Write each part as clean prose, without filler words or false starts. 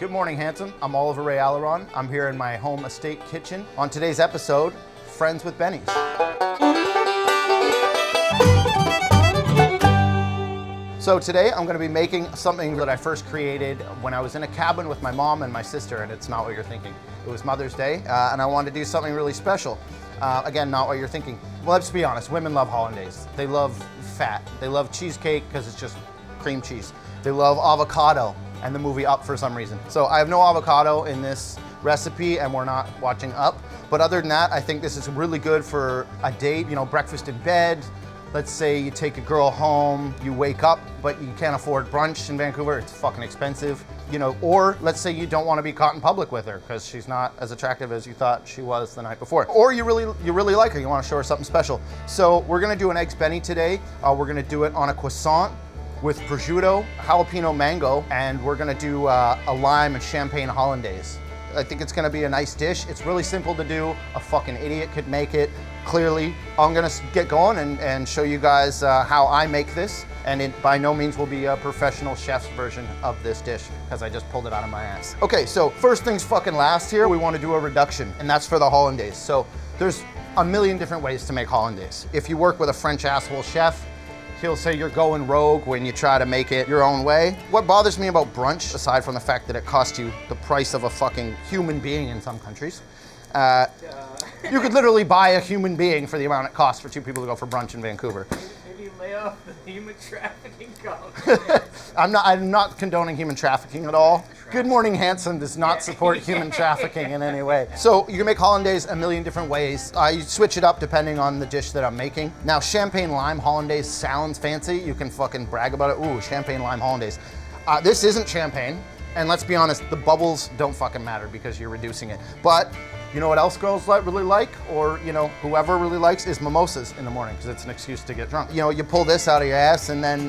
Good morning, handsome. I'm Oliver Ray Alaron. I'm here in my home estate kitchen. On today's episode, Friends with Bennies. So today I'm going to be making something that I first created when I was in a cabin with my mom and my sister, and it's not what you're thinking. It was Mother's Day, and I wanted to do something really special. Again, not what you're thinking. Well, let's be honest, women love hollandaise. They love fat. They love cheesecake because it's just cream cheese. They love avocado and the movie Up for some reason. So I have no avocado in this recipe and we're not watching Up. But other than that, I think this is really good for a date, you know, breakfast in bed. Let's say you take a girl home, you wake up, but you can't afford brunch in Vancouver, it's fucking expensive. You know, or let's say you don't want to be caught in public with her because she's not as attractive as you thought she was the night before. Or you really like her, you want to show her something special. So we're gonna do an eggs benny today. We're gonna do it on a croissant with prosciutto, jalapeno mango, and we're gonna do a lime and champagne hollandaise. I think it's gonna be a nice dish. It's really simple to do. A fucking idiot could make it, clearly. I'm gonna get going and show you guys how I make this. And it by no means will be a professional chef's version of this dish because I just pulled it out of my ass. Okay, so first things fucking last here, we wanna do a reduction, and that's for the hollandaise. So there's a million different ways to make hollandaise. If you work with a French asshole chef, he'll say you're going rogue when you try to make it your own way. What bothers me about brunch, aside from the fact that it costs you the price of a fucking human being in some countries, you could literally buy a human being for the amount it costs for two people to go for brunch in Vancouver. Maybe lay off the human trafficking comment. I'm not condoning human trafficking at all. Good Morning Handsome does not support human trafficking in any way. So you can make hollandaise a million different ways. You switch it up depending on the dish that I'm making. Now, champagne lime hollandaise sounds fancy. You can fucking brag about it. Ooh, champagne lime hollandaise. This isn't champagne. And let's be honest, the bubbles don't fucking matter because you're reducing it. But you know what else girls really like, or you know, whoever really likes, is mimosas in the morning because it's an excuse to get drunk. You know, you pull this out of your ass and then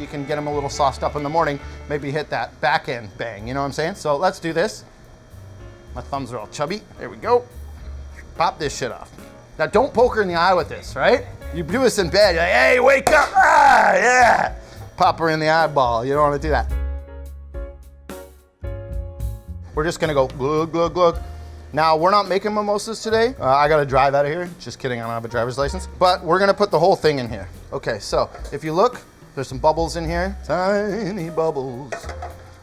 you can get them a little sauced up in the morning, maybe hit that back end bang, you know what I'm saying? So let's do this. My thumbs are all chubby. There we go. Pop this shit off. Now don't poke her in the eye with this, right? You do this in bed, you're like, hey, wake up, ah, yeah. Pop her in the eyeball, you don't want to do that. We're just gonna go glug, glug, glug. Now, we're not making mimosas today. I gotta drive out of here. Just kidding, I don't have a driver's license. But we're gonna put the whole thing in here. Okay, so if you look, there's some bubbles in here. Tiny bubbles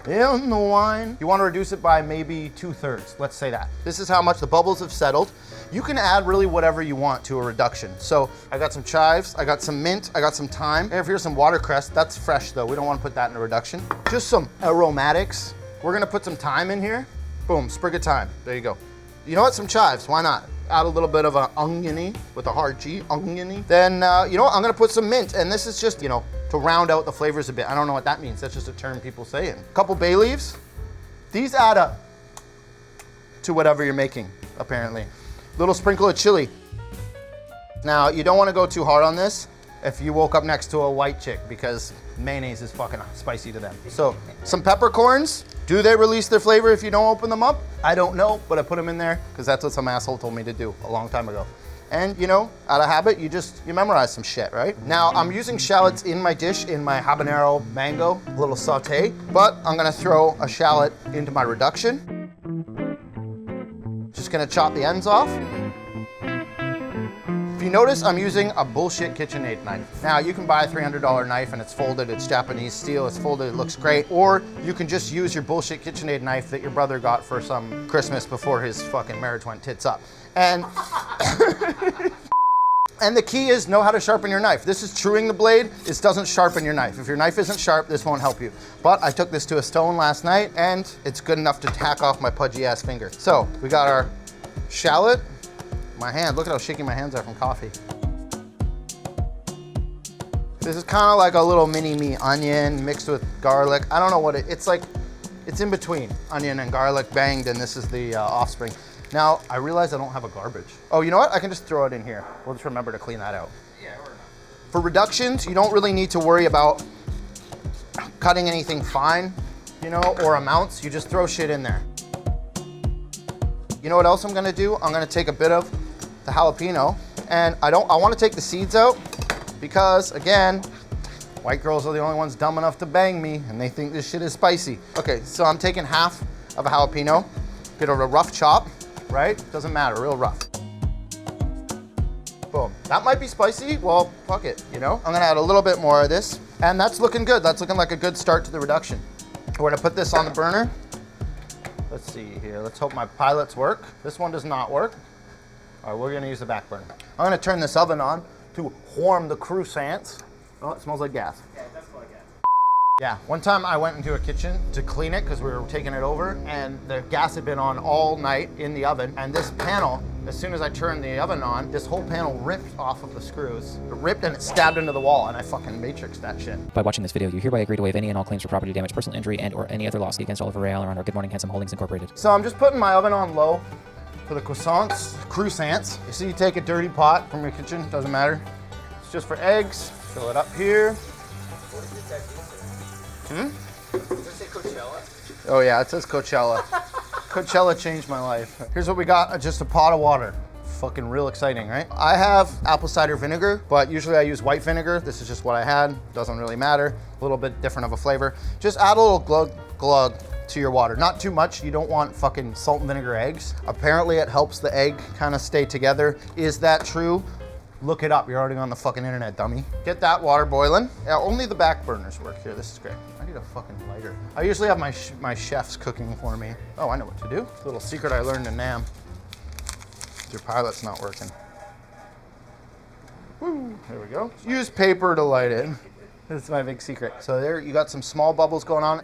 in the wine. You wanna reduce it by maybe 2/3, let's say that. This is how much the bubbles have settled. You can add really whatever you want to a reduction. So I got some chives, I got some mint, I got some thyme. Here's some watercress, that's fresh though. We don't wanna put that in a reduction. Just some aromatics. We're gonna put some thyme in here. Boom, sprig of thyme, there you go. You know what, some chives, why not? Add a little bit of an oniony with a hard G, oniony. Then, you know what, I'm gonna put some mint, and this is just, you know, to round out the flavors a bit. I don't know what that means, that's just a term people say. A couple bay leaves. These add up to whatever you're making, apparently. Little sprinkle of chili. Now, you don't wanna go too hard on this if you woke up next to a white chick because mayonnaise is fucking spicy to them. So, some peppercorns. Do they release their flavor if you don't open them up? I don't know, but I put them in there because that's what some asshole told me to do a long time ago. And you know, out of habit, you memorize some shit, right? Now, I'm using shallots in my dish, in my habanero mango, a little saute, but I'm gonna throw a shallot into my reduction. Just gonna chop the ends off. If you notice, I'm using a bullshit KitchenAid knife. Now, you can buy a $300 knife and it's folded, it's Japanese steel, it's folded, it looks great. Or you can just use your bullshit KitchenAid knife that your brother got for some Christmas before his fucking marriage went tits up. And, and the key is know how to sharpen your knife. This is truing the blade, this doesn't sharpen your knife. If your knife isn't sharp, this won't help you. But I took this to a stone last night and it's good enough to hack off my pudgy ass finger. So, we got our shallot. My hand, look at how shaky my hands are from coffee. This is kind of like a little mini-me onion mixed with garlic. I don't know what it's like, it's in between onion and garlic banged, and this is the offspring. Now, I realize I don't have a garbage. Oh, you know what? I can just throw it in here. We'll just remember to clean that out. Yeah, or not. For reductions, you don't really need to worry about cutting anything fine, you know, or amounts. You just throw shit in there. You know what else I'm gonna do? I'm gonna take a bit of the jalapeno, and I want to take the seeds out because, again, white girls are the only ones dumb enough to bang me and they think this shit is spicy. Okay, so I'm taking half of a jalapeno. Get a rough chop, right? Doesn't matter, real rough. Boom. That might be spicy. Well, fuck it, you know? I'm gonna add a little bit more of this. And that's looking good. That's looking like a good start to the reduction. We're gonna put this on the burner. Let's see here. Let's hope my pilots work. This one does not work. All right, we're gonna use the back burner. I'm gonna turn this oven on to warm the croissants. Oh, it smells like gas. Yeah, it does smell like gas. Yeah, one time I went into a kitchen to clean it because we were taking it over, and the gas had been on all night in the oven, and this panel, as soon as I turned the oven on, this whole panel ripped off of the screws. It ripped and it stabbed into the wall, and I fucking matrixed that shit. By watching this video, you hereby agree to waive any and all claims for property damage, personal injury, and or any other loss against Oliver Ray Aileron or Good Morning Handsome Holdings Incorporated. So I'm just putting my oven on low for the croissants. You see, you take a dirty pot from your kitchen, doesn't matter. It's just for eggs. Fill it up here. What is this Hmm? Does it say Coachella? Oh yeah, it says Coachella. Coachella changed my life. Here's what we got, just a pot of water. Fucking real exciting, right? I have apple cider vinegar, but usually I use white vinegar. This is just what I had. Doesn't really matter. A little bit different of a flavor. Just add a little glug to your water. Not too much. You don't want fucking salt and vinegar eggs. Apparently it helps the egg kind of stay together. Is that true? Look it up. You're already on the fucking internet, dummy. Get that water boiling. Yeah, only the back burners work here. This is great. I need a fucking lighter. I usually have my chefs cooking for me. Oh, I know what to do. It's a little secret I learned in NAM. Your pilot's not working. Woo, there we go. Use paper to light it. That's my big secret. So there, you got some small bubbles going on.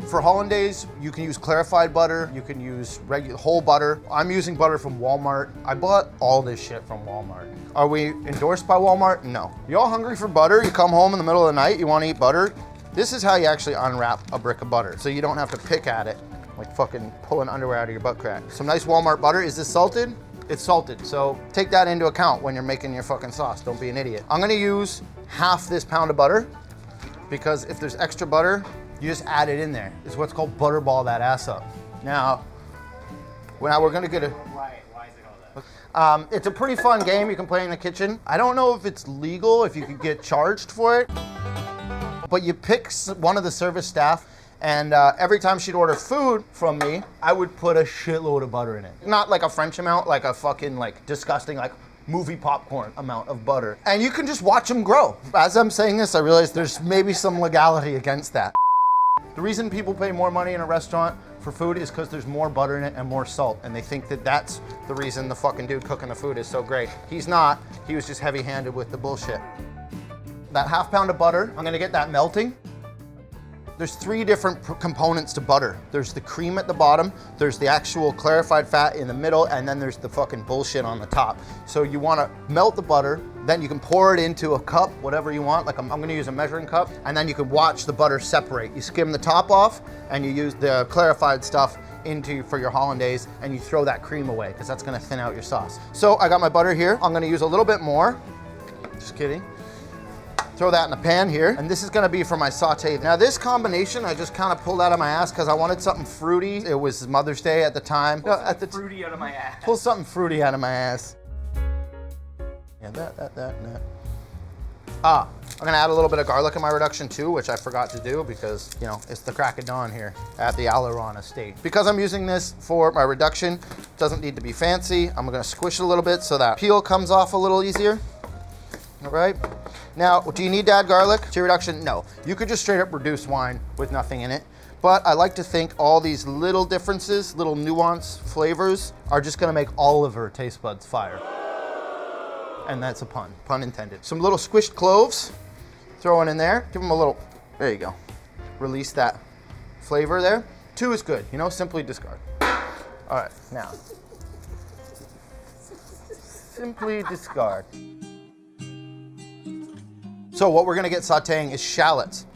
For hollandaise, you can use clarified butter. You can use regular whole butter. I'm using butter from Walmart. I bought all this shit from Walmart. Are we endorsed by Walmart? No. You all hungry for butter? You come home in the middle of the night, you want to eat butter? This is how you actually unwrap a brick of butter, so you don't have to pick at it like fucking pulling underwear out of your butt crack. Some nice Walmart butter. Is this salted? It's salted, so take that into account when you're making your fucking sauce. Don't be an idiot. I'm gonna use half this pound of butter because if there's extra butter, you just add it in there. It's what's called butterball that ass up. Now we're gonna get a... Why is it all that? It's a pretty fun game you can play in the kitchen. I don't know if it's legal, if you could get charged for it, but you pick one of the service staff, and every time she'd order food from me, I would put a shitload of butter in it. Not like a French amount, like a fucking like disgusting like movie popcorn amount of butter. And you can just watch them grow. As I'm saying this, I realize there's maybe some legality against that. The reason people pay more money in a restaurant for food is because there's more butter in it and more salt, and they think that that's the reason the fucking dude cooking the food is so great. He's not. He was just heavy-handed with the bullshit. That half pound of butter, I'm gonna get that melting. There's three different components to butter. There's the cream at the bottom, there's the actual clarified fat in the middle, and then there's the fucking bullshit on the top. So you wanna melt the butter, then you can pour it into a cup, whatever you want. Like I'm gonna use a measuring cup, and then you can watch the butter separate. You skim the top off, and you use the clarified stuff for your hollandaise, and you throw that cream away, because that's gonna thin out your sauce. So I got my butter here. I'm gonna use a little bit more. Just kidding. Throw that in the pan here, and this is gonna be for my saute. Now this combination, I just kind of pulled out of my ass because I wanted something fruity. It was Mother's Day at the time. Fruity out of my ass. Pull something fruity out of my ass. Yeah, that. I'm gonna add a little bit of garlic in my reduction too, which I forgot to do because, you know, it's the crack of dawn here at the Aileron estate. Because I'm using this for my reduction, it doesn't need to be fancy. I'm gonna squish it a little bit so that peel comes off a little easier. All right. Now, do you need to add garlic to your reduction? No. You could just straight up reduce wine with nothing in it. But I like to think all these little differences, little nuanced flavors are just gonna make all of her taste buds fire. And that's a pun intended. Some little squished cloves, throw it in there. Give them a little, there you go. Release that flavor there. 2 is good, you know, simply discard. All right, now. Simply discard. So what we're gonna get sauteing is shallots,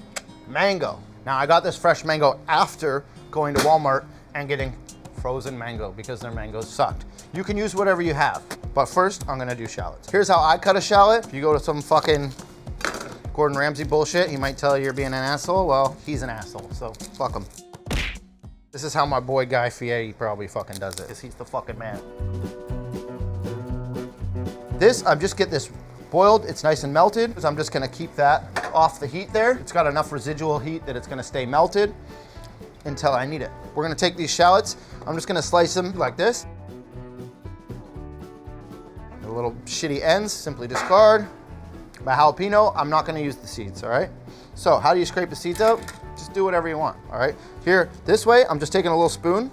mango. Now I got this fresh mango after going to Walmart and getting frozen mango because their mangoes sucked. You can use whatever you have, but first I'm gonna do shallots. Here's how I cut a shallot. If you go to some fucking Gordon Ramsay bullshit, he might tell you you're being an asshole. Well, he's an asshole, so fuck him. This is how my boy Guy Fieri probably fucking does it, because he's the fucking man. I just get this boiled, it's nice and melted, so I'm just gonna keep that off the heat there. It's got enough residual heat that it's gonna stay melted. until I need it. We're gonna take these shallots, I'm just gonna slice them like this. The little shitty ends, simply discard. My jalapeno, I'm not gonna use the seeds, all right? So how do you scrape the seeds out? Just do whatever you want, all right? Here, this way, I'm just taking a little spoon.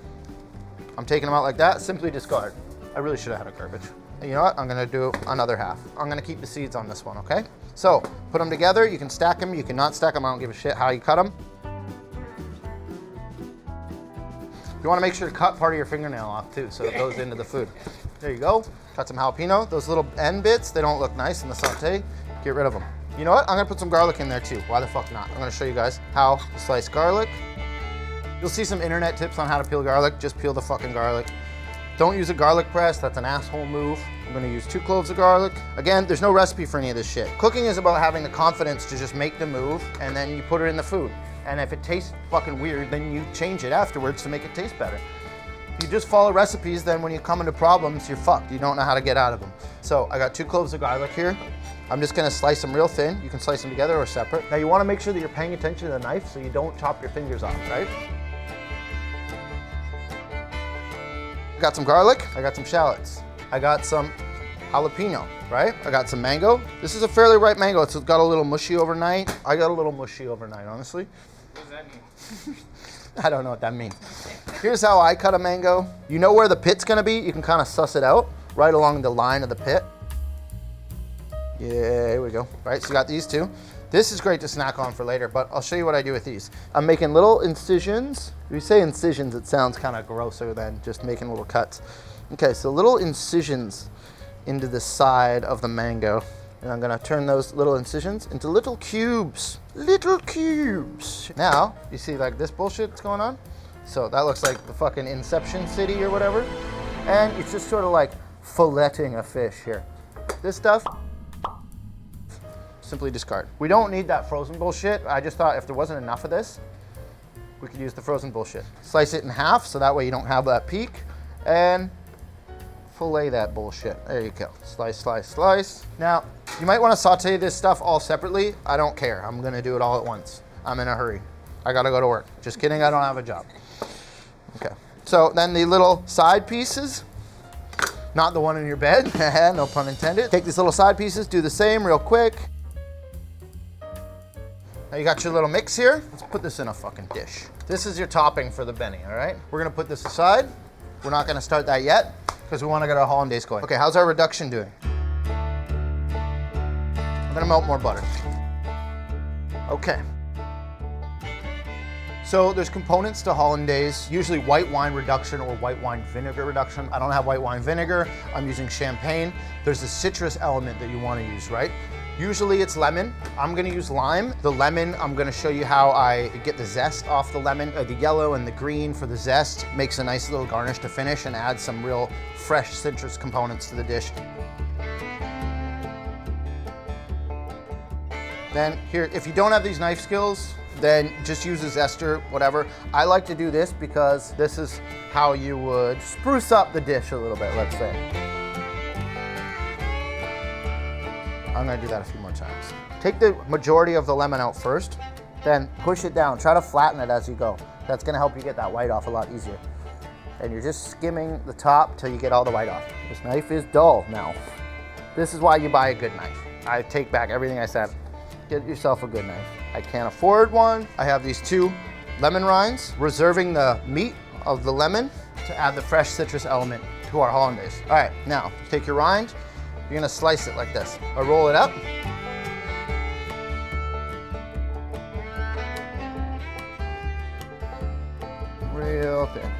I'm taking them out like that, simply discard. I really should have had a garbage. And you know what? I'm gonna do another half. I'm gonna keep the seeds on this one, okay? So put them together, you can stack them, you can not stack them, I don't give a shit how you cut them. You wanna make sure to cut part of your fingernail off too, so it goes into the food. There you go, cut some jalapeno. Those little end bits, they don't look nice in the saute. Get rid of them. You know what? I'm gonna put some garlic in there too. Why the fuck not? I'm gonna show you guys how to slice garlic. You'll see some internet tips on how to peel garlic. Just peel the fucking garlic. Don't use a garlic press, that's an asshole move. I'm gonna use 2 cloves of garlic. Again, there's no recipe for any of this shit. Cooking is about having the confidence to just make the move and then you put it in the food. And if it tastes fucking weird, then you change it afterwards to make it taste better. If you just follow recipes, then when you come into problems, you're fucked. You don't know how to get out of them. So I got 2 cloves of garlic here. I'm just gonna slice them real thin. You can slice them together or separate. Now you wanna make sure that you're paying attention to the knife so you don't chop your fingers off, right? I got some garlic, I got some shallots. I got some jalapeno, right? I got some mango. This is a fairly ripe mango. It's got a little mushy overnight. I got a little mushy overnight, honestly. What does that mean? I don't know what that means. Here's how I cut a mango. You know where the pit's gonna be? You can kind of suss it out right along the line of the pit. Yeah, here we go. Right, so you got these 2. This is great to snack on for later, but I'll show you what I do with these. I'm making little incisions. If you say incisions, it sounds kind of grosser than just making little cuts. Okay, so little incisions into the side of the mango. And I'm gonna turn those little incisions into little cubes. Little cubes. Now, you see like this bullshit that's going on? So that looks like the fucking Inception City or whatever. And it's just sort of like filleting a fish here. This stuff, simply discard. We don't need that frozen bullshit. I just thought if there wasn't enough of this, we could use the frozen bullshit. Slice it in half so that way you don't have that peak, and fillet that bullshit. There you go. Slice, slice, slice. Now, you might want to saute this stuff all separately. I don't care. I'm gonna do it all at once. I'm in a hurry. I gotta go to work. Just kidding, I don't have a job. Okay. So then the little side pieces, not the one in your bed, no pun intended. Take these little side pieces, do the same real quick. Now you got your little mix here. Let's put this in a fucking dish. This is your topping for the Benny, all right? We're gonna put this aside. We're not gonna start that yet because we wanna get our hollandaise going. Okay, how's our reduction doing? I'm gonna melt more butter. Okay. So there's components to hollandaise, usually white wine reduction or white wine vinegar reduction. I don't have white wine vinegar, I'm using champagne. There's a citrus element that you wanna use, right? Usually it's lemon. I'm gonna use lime. The lemon, I'm gonna show you how I get the zest off the lemon. The yellow and the green for the zest makes a nice little garnish to finish and adds some real fresh citrus components to the dish. Then here, if you don't have these knife skills, then just use a zester, whatever. I like to do this because this is how you would spruce up the dish a little bit, let's say. I'm gonna do that a few more times. Take the majority of the lemon out first, then push it down. Try to flatten it as you go. That's gonna help you get that white off a lot easier. And you're just skimming the top till you get all the white off. This knife is dull now. This is why you buy a good knife. I take back everything I said. Get yourself a good knife. I can't afford one. I have these 2 lemon rinds, reserving the meat of the lemon to add the fresh citrus element to our hollandaise. All right, now take your rind. You're gonna slice it like this. I roll it up. Real thin.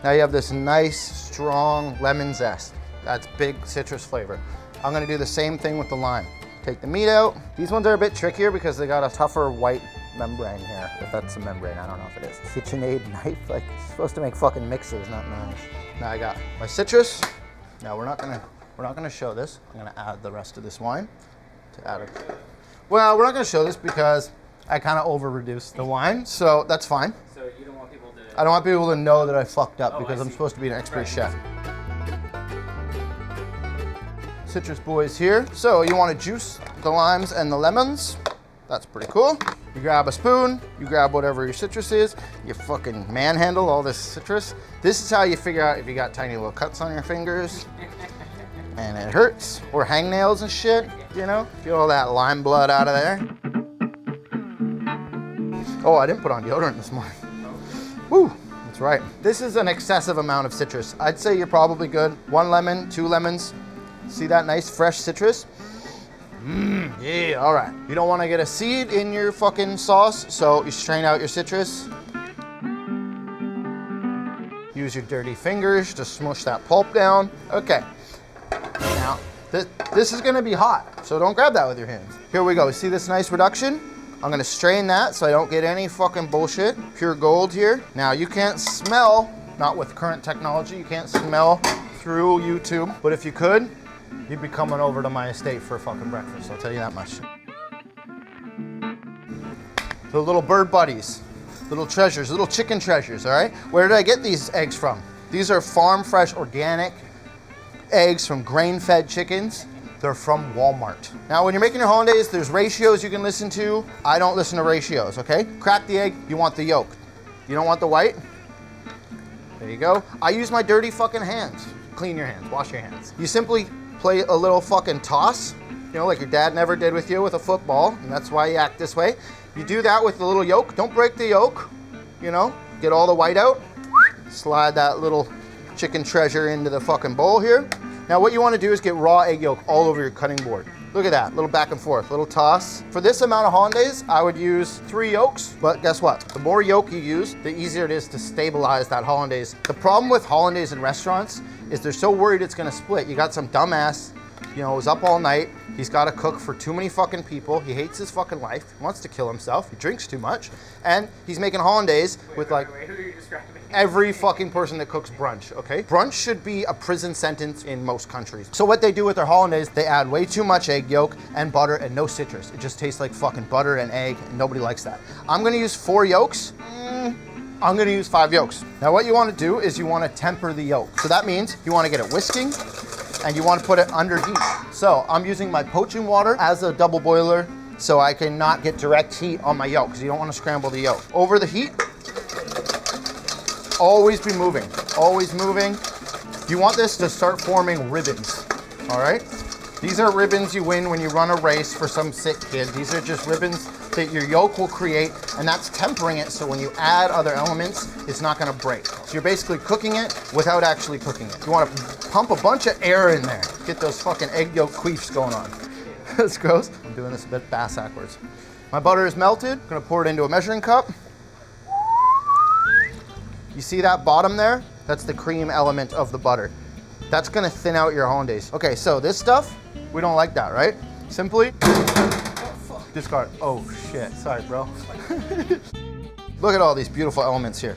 Now you have this nice, strong lemon zest. That's big citrus flavor. I'm gonna do the same thing with the lime. Take the meat out. These ones are a bit trickier because they got a tougher white membrane here. If that's a membrane, I don't know if it is. KitchenAid knife, like it's supposed to make fucking mixes, not knives. Now I got my citrus. Now we're not gonna show this. I'm gonna add the rest of this wine to add it. Well, we're not gonna show this because I kind of over-reduced the wine, so that's fine. So you don't want people to... I don't want people to know that I fucked up because I'm supposed to be an expert chef. Citrus boys here. So you want to juice the limes and the lemons. That's pretty cool. You grab a spoon, you grab whatever your citrus is, you fucking manhandle all this citrus. This is how you figure out if you got tiny little cuts on your fingers and it hurts, or hangnails and shit, you know? Get all that lime blood out of there. Oh, I didn't put on deodorant this morning. Woo, that's right. This is an excessive amount of citrus. I'd say you're probably good. 1 lemon, 2 lemons. See that nice fresh citrus? Yeah, all right. You don't want to get a seed in your fucking sauce, so you strain out your citrus. Use your dirty fingers to smush that pulp down. Okay. Now, this is gonna be hot, so don't grab that with your hands. Here we go. See this nice reduction? I'm gonna strain that so I don't get any fucking bullshit. Pure gold here. Now, you can't smell, not with current technology, you can't smell through YouTube, but if you could, you'd be coming over to my estate for fucking breakfast, I'll tell you that much. The little bird buddies, little treasures, little chicken treasures, all right? Where did I get these eggs from? These are farm fresh organic eggs from grain-fed chickens. They're from Walmart. Now, when you're making your hollandaise, there's ratios you can listen to. I don't listen to ratios, okay? Crack the egg, you want the yolk. You don't want the white? There you go. I use my dirty fucking hands. Clean your hands, wash your hands. You simply play a little fucking toss, you know, like your dad never did with you with a football, and that's why you act this way. You do that with the little yolk. Don't break the yolk, you know, get all the white out. Slide that little chicken treasure into the fucking bowl here. Now what you want to do is get raw egg yolk all over your cutting board. Look at that, little back and forth, little toss. For this amount of hollandaise, I would use 3 yolks, but guess what? The more yolk you use, the easier it is to stabilize that hollandaise. The problem with hollandaise in restaurants is they're so worried it's gonna split. You got some dumbass, you know, was up all night. He's gotta cook for too many fucking people. He hates his fucking life, he wants to kill himself, he drinks too much, and he's making hollandaise with like, Wait, who are you describing? every fucking person that cooks brunch, okay? Brunch should be a prison sentence in most countries. So what they do with their hollandaise, they add way too much egg yolk and butter and no citrus. It just tastes like fucking butter and egg, and nobody likes that. I'm gonna use 4 yolks. I'm gonna use 5 yolks. Now what you wanna do is you wanna temper the yolk. So that means you wanna get it whisking, and you wanna put it under heat. So I'm using my poaching water as a double boiler so I can not get direct heat on my yolk, because you don't wanna scramble the yolk. Over the heat, always be moving, always moving. You want this to start forming ribbons, all right? These are ribbons you win when you run a race for some sick kid. These are just ribbons that your yolk will create, and that's tempering it so when you add other elements, it's not gonna break. So you're basically cooking it without actually cooking it. You wanna pump a bunch of air in there, get those fucking egg yolk queefs going on. That's gross. I'm doing this a bit backwards. My butter is melted. I'm gonna pour it into a measuring cup. You see that bottom there? That's the cream element of the butter. That's gonna thin out your hollandaise. Okay, so this stuff, we don't like that, right? Simply discard. Oh shit, sorry bro. Look at all these beautiful elements here.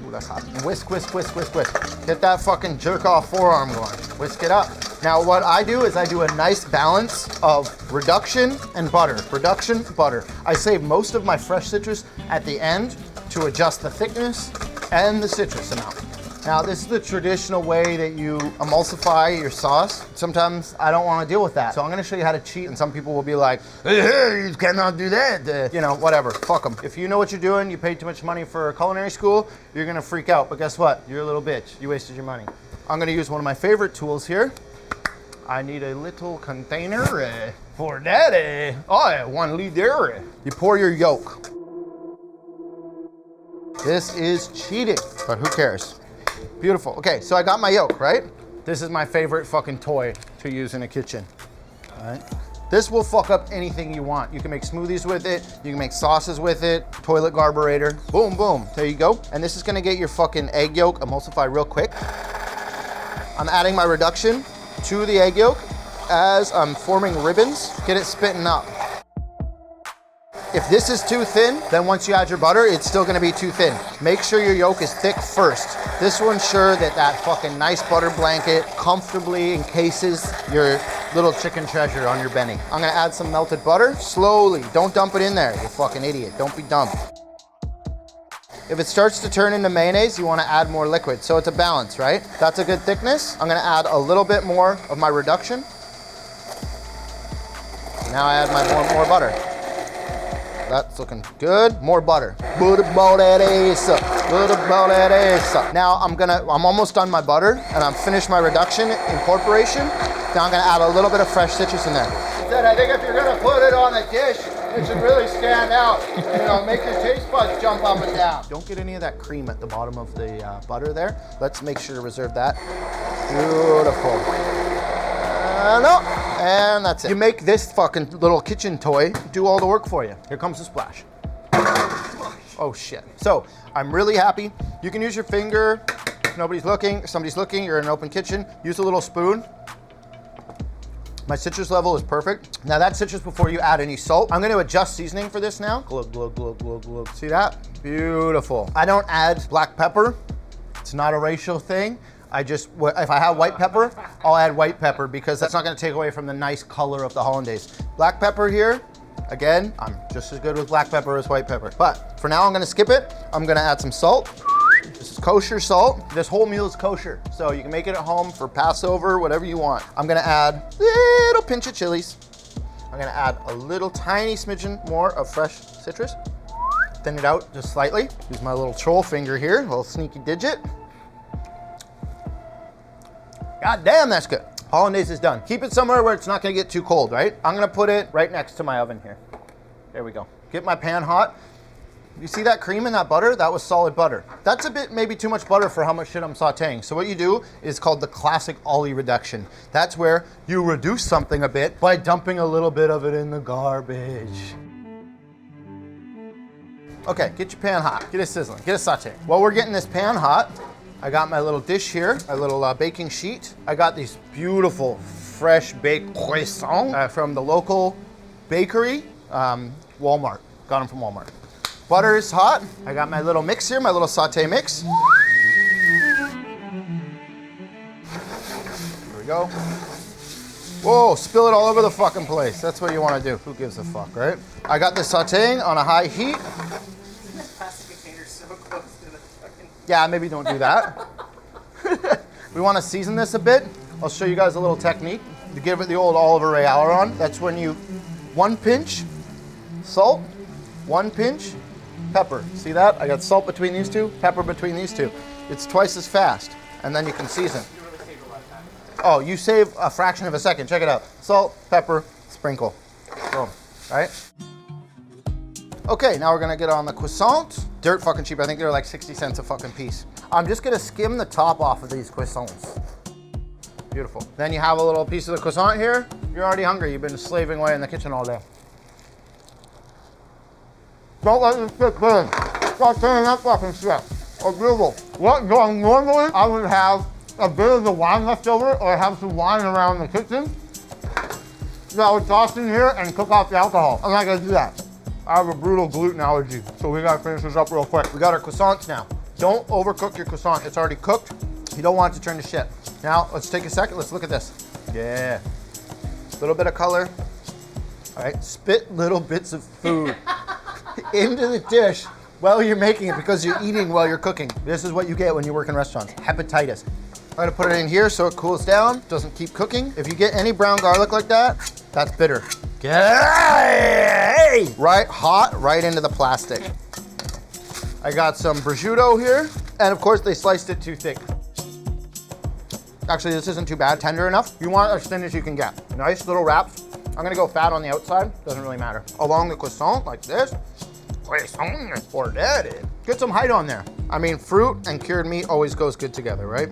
Ooh, that's hot. And whisk, whisk, whisk, whisk, whisk. Get that fucking jerk off forearm going. Whisk it up. Now what I do is I do a nice balance of reduction and butter. Reduction, butter. I save most of my fresh citrus at the end to adjust the thickness and the citrus amount. Now this is the traditional way that you emulsify your sauce. Sometimes I don't want to deal with that. So I'm gonna show you how to cheat, and some people will be like, hey, you cannot do that. You know, whatever, fuck them. If you know what you're doing, you paid too much money for culinary school, you're gonna freak out. But guess what? You're a little bitch. You wasted your money. I'm gonna use one of my favorite tools here. I need a little container for that. Oh, yeah, 1 liter. You pour your yolk. This is cheating, but who cares? Beautiful. Okay, so I got my yolk, right? This is my favorite fucking toy to use in a kitchen. All right. This will fuck up anything you want. You can make smoothies with it. You can make sauces with it. Toilet garburator. Boom, boom. There you go. And this is gonna get your fucking egg yolk emulsify real quick. I'm adding my reduction to the egg yolk as I'm forming ribbons. Get it spitting up. If this is too thin, then once you add your butter, it's still gonna be too thin. Make sure your yolk is thick first. This will ensure that that fucking nice butter blanket comfortably encases your little chicken treasure on your Benny. I'm gonna add some melted butter, slowly. Don't dump it in there, you fucking idiot. Don't be dumb. If it starts to turn into mayonnaise, you wanna add more liquid. So it's a balance, right? That's a good thickness. I'm gonna add a little bit more of my reduction. Now I add my more butter. That's looking good. More butter. Put about that ace up. Put about that ace up. Now I'm almost done my butter and I'm finished my reduction incorporation. Now I'm gonna add a little bit of fresh citrus in there. I think if you're gonna put it on a dish, it should really stand out. You know, make your taste buds jump up and down. Don't get any of that cream at the bottom of the butter there. Let's make sure to reserve that. Beautiful. And that's it. You make this fucking little kitchen toy do all the work for you. Here comes the splash. Oh shit. So I'm really happy. You can use your finger. If nobody's looking, if somebody's looking, you're in an open kitchen, use a little spoon. My citrus level is perfect. Now that's citrus before you add any salt. I'm gonna adjust seasoning for this now. Glug, glug, glug, glug, glug. See that? Beautiful. I don't add black pepper. It's not a racial thing. If I have white pepper, I'll add white pepper because that's not gonna take away from the nice color of the hollandaise. Black pepper here, again, I'm just as good with black pepper as white pepper. But for now, I'm gonna skip it. I'm gonna add some salt. This is kosher salt. This whole meal is kosher, so you can make it at home for Passover, whatever you want. I'm gonna add a little pinch of chilies. I'm gonna add a little tiny smidgen more of fresh citrus. Thin it out just slightly. Use my little troll finger here, a little sneaky digit. God damn, that's good. Hollandaise is done. Keep it somewhere where it's not gonna get too cold, right? I'm gonna put it right next to my oven here. There we go. Get my pan hot. You see that cream in that butter? That was solid butter. That's a bit, maybe too much butter for how much shit I'm sauteing. So what you do is called the classic ollie reduction. That's where you reduce something a bit by dumping a little bit of it in the garbage. Okay, get your pan hot. Get it sizzling, get it sauteing. While we're getting this pan hot, I got my little dish here, my little baking sheet. I got these beautiful, fresh baked croissants from the local bakery, Walmart. Got them from Walmart. Butter is hot. I got my little mix here, my little saute mix. Here we go. Whoa, spill it all over the fucking place. That's what you want to do. Who gives a fuck, right? I got this sauteing on a high heat. This plastic container's so close to the fucking... Yeah, maybe don't do that. We want to season this a bit. I'll show you guys a little technique to give it the old Oliver Aileron. That's when you, 1 pinch salt, 1 pinch pepper. See that? I got salt between these two, pepper between these two. It's twice as fast, and then you can season. You really save a lot of time. Oh, you save a fraction of a second. Check it out. Salt, pepper, sprinkle. Boom, right? Okay, now we're gonna get on the croissants. Dirt fucking cheap. I think they're like 60 cents a fucking piece. I'm just gonna skim the top off of these croissants. Beautiful. Then you have a little piece of the croissant here. You're already hungry. You've been slaving away in the kitchen all day. Don't let this shit burn. Start turning that fucking shit. Oh, beautiful. Normally, I would have a bit of the wine left over, or have some wine around the kitchen that I would toss in here and cook off the alcohol. I'm not gonna do that. I have a brutal gluten allergy, so we gotta finish this up real quick. We got our croissants now. Don't overcook your croissant. It's already cooked. You don't want it to turn to shit. Now, let's take a second. Let's look at this. Yeah. A little bit of color. All right, spit little bits of food into the dish while you're making it because you're eating while you're cooking. This is what you get when you work in restaurants, hepatitis. I'm gonna put it in here so it cools down, doesn't keep cooking. If you get any brown garlic like that, that's bitter. Right, hot, right into the plastic. I got some prosciutto here, and of course they sliced it too thick. Actually, this isn't too bad, tender enough. You want as thin as you can get. Nice little wraps. I'm gonna go fat on the outside, doesn't really matter. Along the croissant, like this. Croissant for daddy. Get some height on there. I mean, fruit and cured meat always goes good together, right?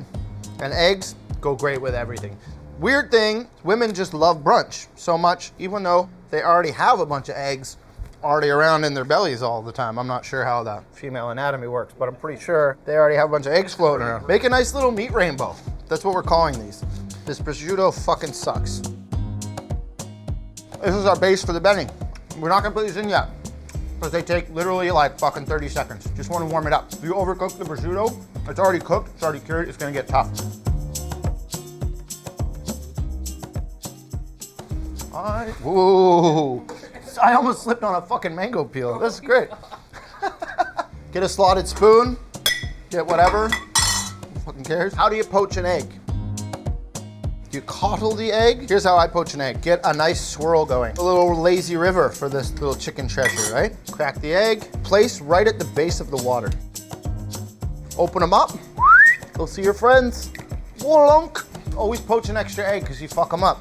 And eggs go great with everything. Weird thing, women just love brunch so much, even though they already have a bunch of eggs already around in their bellies all the time. I'm not sure how the female anatomy works, but I'm pretty sure they already have a bunch of eggs floating around. Make a nice little meat rainbow. That's what we're calling these. This prosciutto fucking sucks. This is our base for the bedding. We're not gonna put these in yet, because they take literally like fucking 30 seconds. Just wanna warm it up. If you overcook the prosciutto, it's already cooked, it's already cured, it's gonna get tough. Whoa. I almost slipped on a fucking mango peel. This is great. Get a slotted spoon, get whatever, who fucking cares. How do you poach an egg? You coddle the egg. Here's how I poach an egg. Get a nice swirl going. A little lazy river for this little chicken treasure, right? Crack the egg, place right at the base of the water. Open them up, go see your friends. Wolonk. Always poach an extra egg because you fuck them up.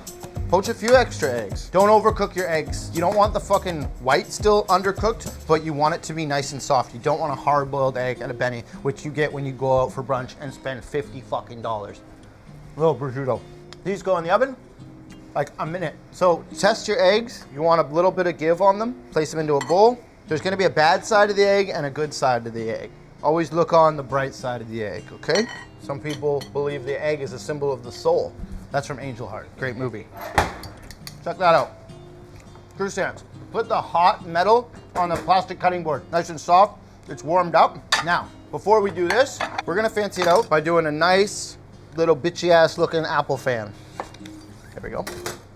Poach a few extra eggs. Don't overcook your eggs. You don't want the fucking white still undercooked, but you want it to be nice and soft. You don't want a hard-boiled egg at a Benny, which you get when you go out for brunch and spend $50 fucking dollars. Little prosciutto. These go in the oven like a minute. So test your eggs. You want a little bit of give on them. Place them into a bowl. There's gonna be a bad side of the egg and a good side of the egg. Always look on the bright side of the egg, okay? Some people believe the egg is a symbol of the soul. That's from Angel Heart. Great movie. Check that out. Croissants. Put the hot metal on the plastic cutting board. Nice and soft. It's warmed up. Now, before we do this, we're gonna fancy it out by doing a nice little bitchy ass looking apple fan. There we go.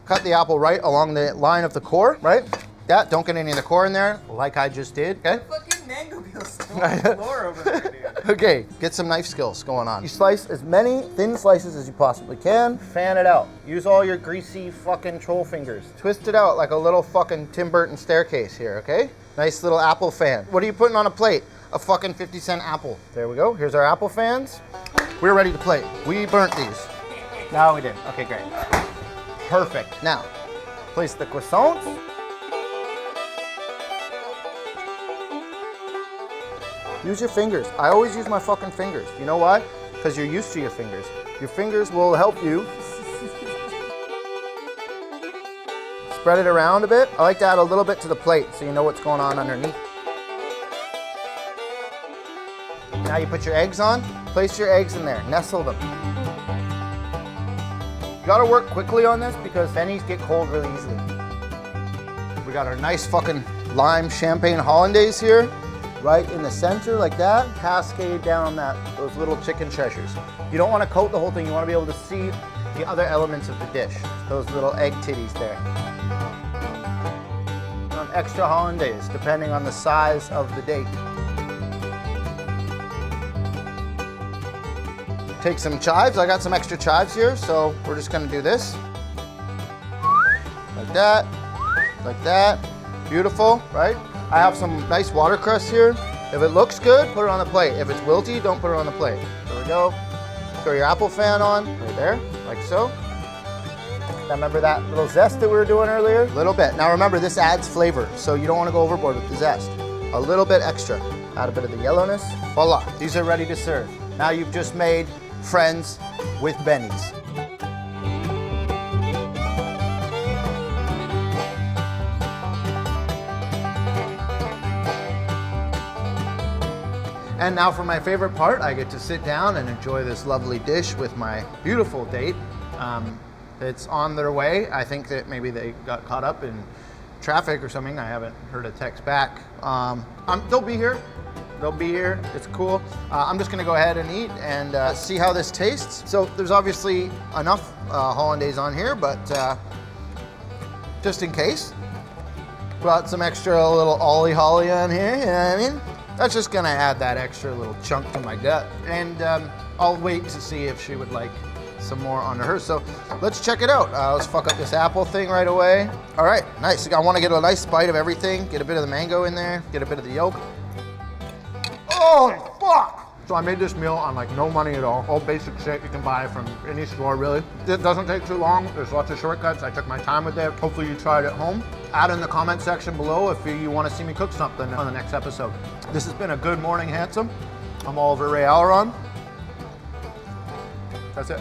Cut the apple right along the line of the core, right? That, don't get any of the core in there, like I just did, okay? Fucking mango peel's still on the floor over there, dude. Okay, get some knife skills going on. You slice as many thin slices as you possibly can. Fan it out. Use all your greasy fucking troll fingers. Twist it out like a little fucking Tim Burton staircase here, okay? Nice little apple fan. What are you putting on a plate? A fucking 50-cent apple. There we go. Here's our apple fans. We're ready to plate. We burnt these. No, we didn't. Okay, great. Perfect. Now, place the croissants. Use your fingers. I always use my fucking fingers. You know why? Because you're used to your fingers. Your fingers will help you spread it around a bit. I like to add a little bit to the plate so you know what's going on underneath. Now you put your eggs on. Place your eggs in there. Nestle them. You gotta work quickly on this because bennies get cold really easily. We got our nice fucking lime champagne hollandaise here. Right in the center like that, cascade down those little chicken treasures. You don't want to coat the whole thing, you want to be able to see the other elements of the dish. Those little egg titties there. Extra hollandaise, depending on the size of the date. Take some chives, I got some extra chives here, so we're just gonna do this. Like that, beautiful, right? I have some nice watercress here. If it looks good, put it on the plate. If it's wilty, don't put it on the plate. There we go. Throw your apple fan on, right there, like so. Now remember that little zest that we were doing earlier? A little bit. Now remember, this adds flavor, so you don't want to go overboard with the zest. A little bit extra. Add a bit of the yellowness. Voila, these are ready to serve. Now you've just made friends with bennies. And now for my favorite part, I get to sit down and enjoy this lovely dish with my beautiful date. It's on their way. I think that maybe they got caught up in traffic or something. I haven't heard a text back. They'll be here. They'll be here. It's cool. I'm just gonna go ahead and eat and see how this tastes. So there's obviously enough hollandaise on here, but just in case, brought some extra little ollie holly on here, you know what I mean? That's just gonna add that extra little chunk to my gut. And I'll wait to see if she would like some more on hers. So let's check it out. Let's fuck up this apple thing right away. All right, nice. I wanna get a nice bite of everything. Get a bit of the mango in there, get a bit of the yolk. Oh, fuck! So I made this meal on like no money at all basic shit you can buy from any store, really. It doesn't take too long. There's lots of shortcuts. I took my time with it. Hopefully you try it at home. Add in the comment section below if you want to see me cook something on the next episode. This has been a good morning, handsome. I'm Oliver Ray Alleron. That's it.